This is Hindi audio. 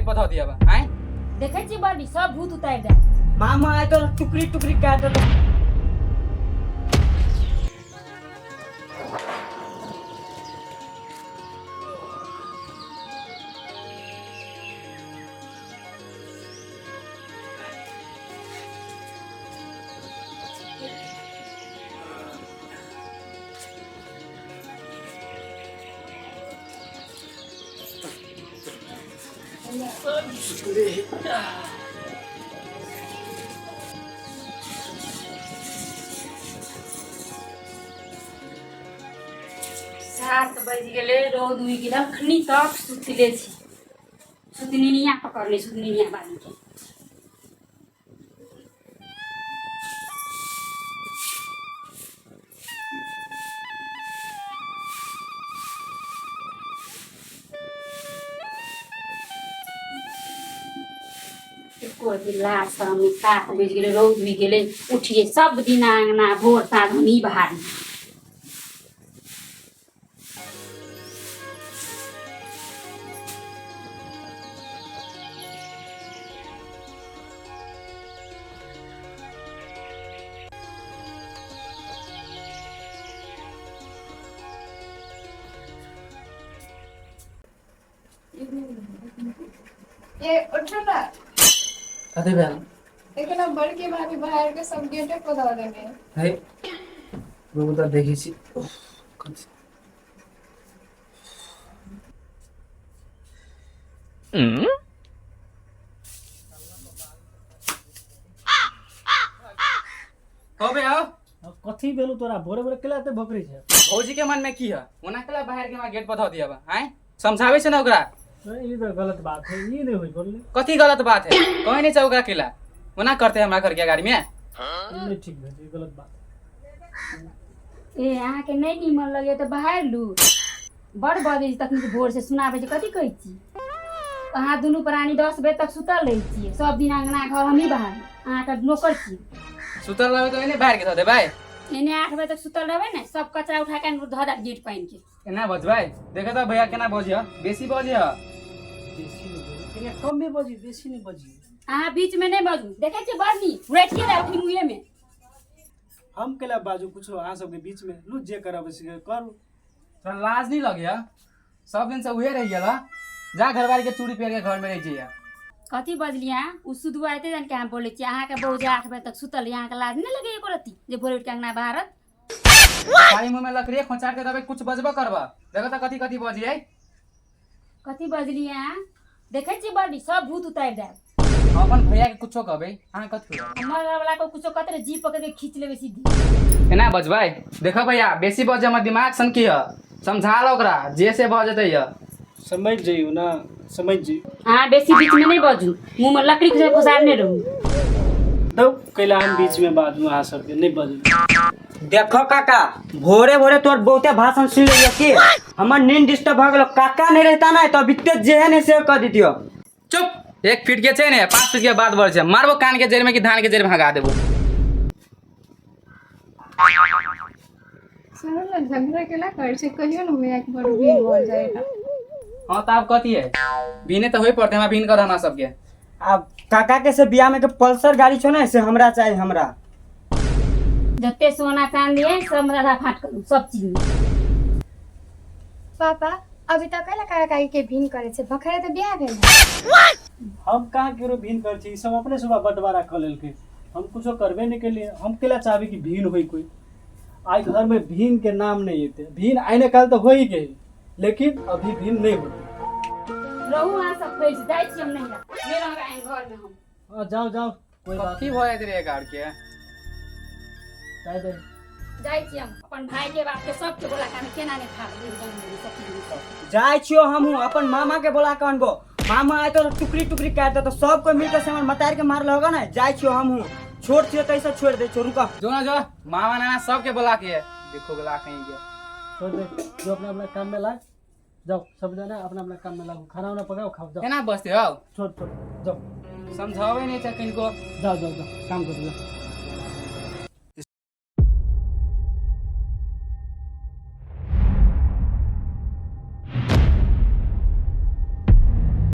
पधा दिया बा हैं देखे छी बड़ी सब भूत उतार दे मामा आए तो टुकड़ी टुकड़ी काट दे सात बज गेले रोद उइ गेल अखनी तक सुतले छी सुतनिया पकड़ले सुतनिया बाली के में 7 बज गेले रौद उइ गेले उठिए सब दिन आंगना भोर साँझ हम ही बहारी ये उठो ना कथे बेल एक ना बड़ के भाभी बाहर के सब गेटे पधा देंगे है वो तो देखी छी कबे आओ कथी बेलू तोरा भोरे भोरे केला ते भोकरी छै भौजी के मन में की है ओना केला बाहर के हमरा गेट पधा दिया बा हैं समझावे छै ना ओकरा ये तो गलत बात है ये नहीं होई बोलले कथी गलत बात है कहीं नहीं चाहिए ओकरा केला ओना करते हमरा घर के गाड़ी में नहीं ठीक है ये गलत बात ए अहाँ के नहीं निमन लगे तो बाहर लू बड़ बजे तक भोर से सुनाबे जे कथी कहै छी अहाँ दुनू प्राणी 10 बजे तक सुतल रहै छियै सब दिन अंगना घर हम ही बाहर अहाँ के नौकर छी सुतल रहे तो नहीं बाहर के दे भाई एने 8 बजे तक सुतल रहबै ने सब कचरा उठा के धऽ दा गेट पाइन के केना बजबै देखे तो भैया केना बजिया बेसी बजिया बेसी नहीं बोली इने कम में बजी बेसी नहीं बजी अहाँ बीच में नहीं बजू देखे छी बड़नी उठिए रहे उठी मुहे में हम केला बाजू कुछ आ सब के बीच में लू जे करब से करू तोरा लाज नहीं लगिया सब दिन से उहे रह गेला जा घरवाली के चूड़ी पहन के घर में रह जइया कथी बजली अहाँ उ सुधु आते जान के हम बोले छी अहाँ के बहू जे 8 बजे तक सुतल अहाँ के लाज नहीं लगे एको रती जे भोर उठ के अंगना बाहर खाली मुंह में लकड़ी खोचार के दबे कुछ बजबो करबा देखो तो कथी कथी बजियै कथी बजली अहाँ देखे छी बड़ी सब भूत उतार दे अपन भैया के कुछो कहबै अहाँ कथी हमर वाला को कुछो कतरे जी पकड़ के खींच लेबे सीधी केना बजबै देखो भैया बेसी बज हमर दिमाग सन की है समझा लो ओकरा जे से बजतै है समझ जइयो ना समझ जी हाँ बेसी बीच में नहीं बजू मुंह में लकड़ी के घुसारने रहू दो केला हम बीच में बाजू आ सब के नहीं बजू देखो काका भोरे भोरे तोर बहुते भाषण सुन लियो की हमर नींद डिस्टर्ब भ गेलो काका नहीं रहता ना तो बित्ते जेहन है से कर दितियो चुप 1 फीट के छै ने 5 फीट के बाद बढ़ छै मारबो कान के जड़ में कि धान के जड़ में भगा देबो सुनो ना झगड़ा केला कर से कहियो ना मैं एक बार भी हो जाएगा हां त अब कथी है बीने तो होई पड़ते हमरा बीन कर हमरा सबके अब काका के से बियाह में के पल्सर गाड़ी छो ना से हमरा चाहिए हमरा जते सोना चांदी है सब राधा फाट करू सब चीज में पापा अभी तक कैला काका के भिन करे छे बखरे तो बियाह भेल हम कहाँ केरो भीन कर छी सब अपने सुबह बंटवारा कर लेल के हम कुछो करबे नहीं के लिए हम केला चाहबे कि भीन होई कोई आज घर में भीन के नाम नहीं येते भीन आने काल तो हो ही गई लेकिन अभी भीन नहीं होती रहू आ सब पैसे जाय छी हम नहीं ये रह गए घर में हम जाओ जाओ कोई बात कथी भए रे गाड़ के जाए दे जाय छी हम अपन भाई के बात के सब के बोला काने केना ने खा सब जाय छियो हमहू अपन मामा के बोला के अनबो मामा आए तो टुकड़ी टुकड़ी काट दे तो सबको मिलकर से हमर मतार के मार होगा ना जाय छियो हमहू छोड़ छियो तैसे छोड़ दे छो रुका जो ना जो मामा नाना सबके बोला के देखो गला कहीं के छोड़ दे जो अपना अपना काम में लाग जाओ सब जना अपना अपना काम में लागो खाना वाना पकाओ खाओ जाओ केना बसते हो छोड़ छोड़ जाओ समझावे नहीं छै किनको जाओ जाओ जाओ काम करो जाओ